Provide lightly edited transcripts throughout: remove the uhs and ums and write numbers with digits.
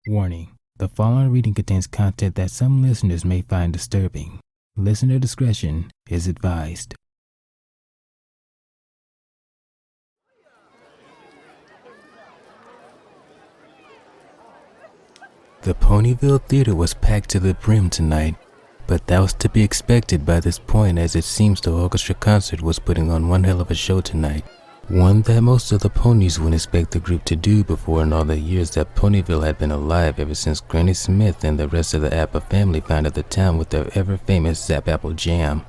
Warning: the following reading contains content that some listeners may find disturbing. Listener discretion is advised. The Ponyville Theater was packed to the brim tonight, but that was to be expected by this point, as it seems the orchestra concert was putting on one hell of a show tonight. One that most of the ponies wouldn't expect the group to do before in all the years that Ponyville had been alive, ever since Granny Smith and the rest of the Appa family founded the town with their ever-famous Zap Apple Jam.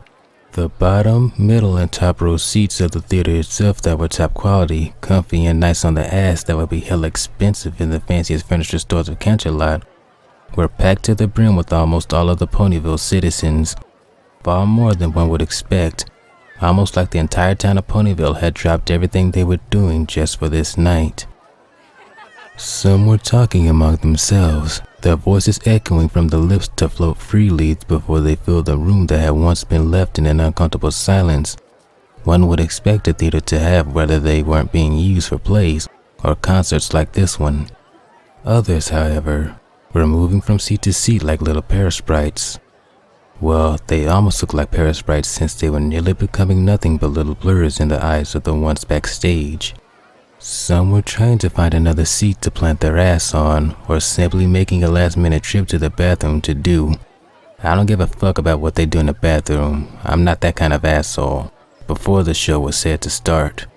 The bottom, middle, and top row seats of the theater itself that were top quality, comfy, and nice on the ass that would be hella expensive in the fanciest furniture stores of Canterlot, were packed to the brim with almost all of the Ponyville citizens, far more than one would expect. Almost like the entire town of Ponyville had dropped everything they were doing just for this night. Some were talking among themselves, their voices echoing from the lips to float freely before they filled the room that had once been left in an uncomfortable silence one would expect a theater to have, whether they weren't being used for plays or concerts like this one. Others, however, were moving from seat to seat like little parasprites. Well, they almost looked like parasprites since they were nearly becoming nothing but little blurs in the eyes of the ones backstage. Some were trying to find another seat to plant their ass on, or simply making a last-minute trip to the bathroom to do. I don't give a fuck about what they do in the bathroom. I'm not that kind of asshole. Before the show was set to start.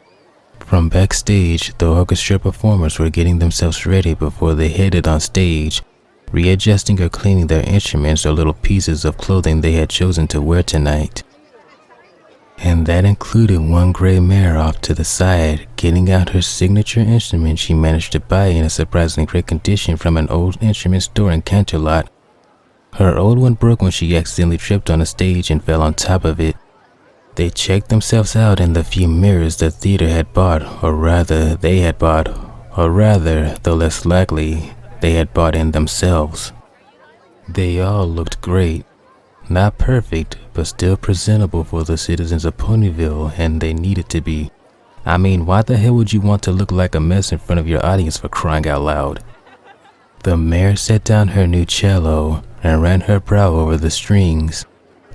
From backstage, the orchestra performers were getting themselves ready before they headed on stage, readjusting or cleaning their instruments or little pieces of clothing they had chosen to wear tonight. And that included one gray mare off to the side, getting out her signature instrument she managed to buy in a surprisingly great condition from an old instrument store in Canterlot. Her old one broke when she accidentally tripped on the stage and fell on top of it. They checked themselves out in the few mirrors the theater had bought, or rather, they had bought, or rather, though less likely, they had bought in themselves. They all looked great. Not perfect, but still presentable for the citizens of Ponyville, and they needed to be. I mean, why the hell would you want to look like a mess in front of your audience, for crying out loud? The mare set down her new cello and ran her brow over the strings.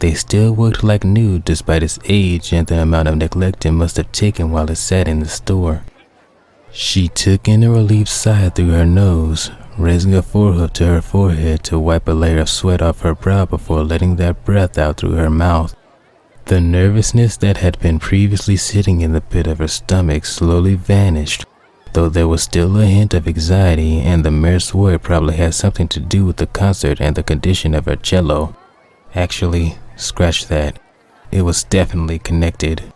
They still worked like new despite its age and the amount of neglect it must have taken while it sat in the store. She took in a relieved sigh through her nose, raising a forehoof to her forehead to wipe a layer of sweat off her brow before letting that breath out through her mouth. The nervousness that had been previously sitting in the pit of her stomach slowly vanished, though there was still a hint of anxiety, and the mare swore it probably had something to do with the concert and the condition of her cello. Actually, scratch that. It was definitely connected.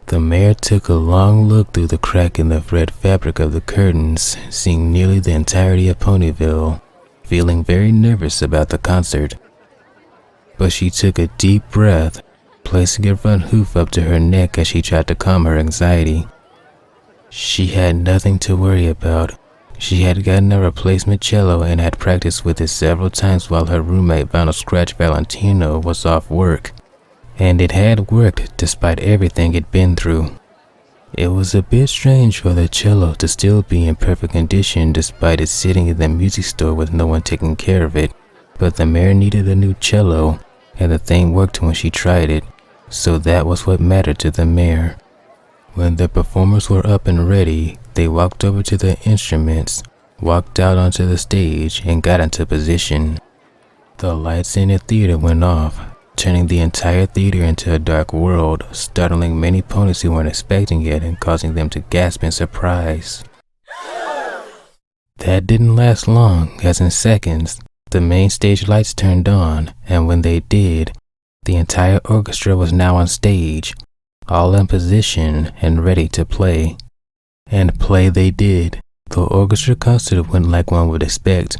The mare took a long look through the crack in the red fabric of the curtains, seeing nearly the entirety of Ponyville, feeling very nervous about the concert. But she took a deep breath, placing her front hoof up to her neck as she tried to calm her anxiety. She had nothing to worry about. She had gotten a replacement cello and had practiced with it several times while her roommate Vinyl Scratch Valentino was off work. And it had worked despite everything it'd been through. It was a bit strange for the cello to still be in perfect condition despite it sitting in the music store with no one taking care of it, but the mare needed a new cello, and the thing worked when she tried it, so that was what mattered to the mare. When the performers were up and ready, they walked over to the instruments, walked out onto the stage, and got into position. The lights in the theater went off, turning the entire theater into a dark world, startling many ponies who weren't expecting it and causing them to gasp in surprise. That didn't last long, as in seconds, the main stage lights turned on, and when they did, the entire orchestra was now on stage, all in position and ready to play. And play they did. The orchestra concert went like one would expect,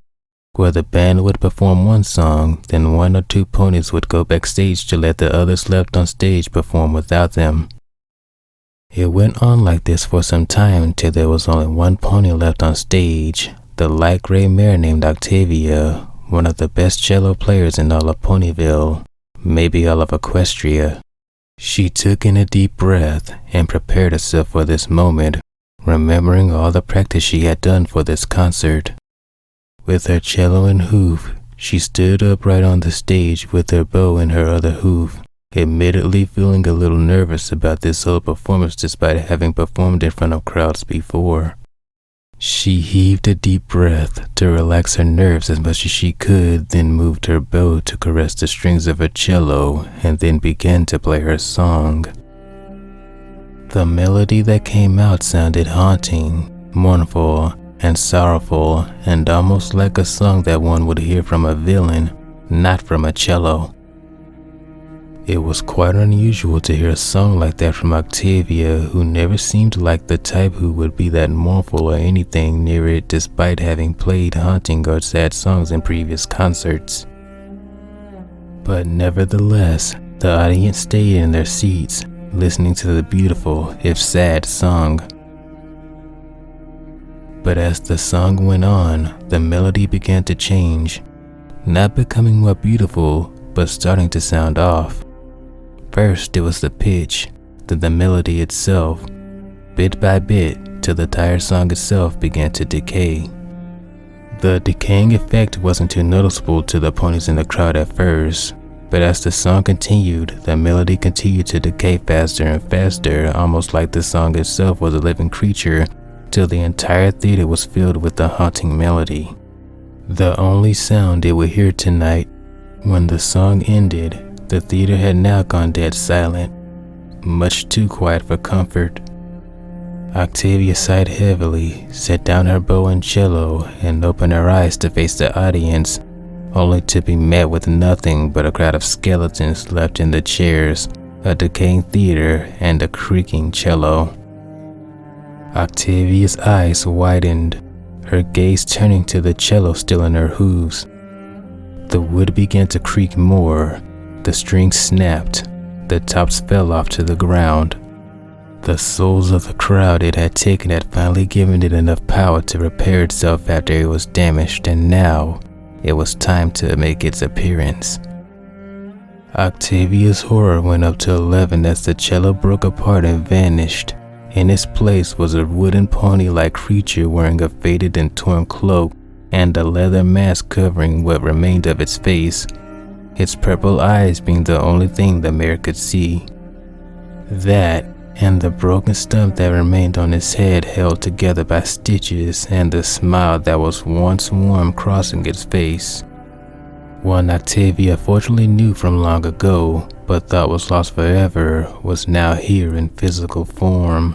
where the band would perform one song, then one or two ponies would go backstage to let the others left on stage perform without them. It went on like this for some time until there was only one pony left on stage, the light gray mare named Octavia, one of the best cello players in all of Ponyville, maybe all of Equestria. She took in a deep breath and prepared herself for this moment, remembering all the practice she had done for this concert. With her cello in hoof, she stood upright on the stage with her bow in her other hoof, admittedly feeling a little nervous about this whole performance despite having performed in front of crowds before. She heaved a deep breath to relax her nerves as much as she could, then moved her bow to caress the strings of her cello, and then began to play her song. The melody that came out sounded haunting, mournful, and sorrowful, and almost like a song that one would hear from a villain, not from a cello. It was quite unusual to hear a song like that from Octavia, who never seemed like the type who would be that mournful or anything near it despite having played haunting or sad songs in previous concerts. But nevertheless, the audience stayed in their seats, listening to the beautiful, if sad, song. But as the song went on, the melody began to change, not becoming more beautiful, but starting to sound off. First it was the pitch, then the melody itself, bit by bit, till the entire song itself began to decay. The decaying effect wasn't too noticeable to the ponies in the crowd at first, but as the song continued, the melody continued to decay faster and faster, almost like the song itself was a living creature, till the entire theater was filled with the haunting melody. The only sound they would hear tonight, when the song ended, the theater had now gone dead silent, much too quiet for comfort. Octavia sighed heavily, set down her bow and cello, and opened her eyes to face the audience, only to be met with nothing but a crowd of skeletons left in the chairs, a decaying theater, and a creaking cello. Octavia's eyes widened, her gaze turning to the cello still in her hooves. The wood began to creak more, the strings snapped, the tops fell off to the ground. The souls of the crowd it had taken had finally given it enough power to repair itself after it was damaged, and now it was time to make its appearance. Octavia's horror went up to 11 as the cello broke apart and vanished. In its place was a wooden pony-like creature wearing a faded and torn cloak and a leather mask covering what remained of its face, its purple eyes being the only thing the mayor could see. That, and the broken stump that remained on its head held together by stitches, and the smile that was once warm crossing its face. One Octavia fortunately knew from long ago, but thought was lost forever, was now here in physical form.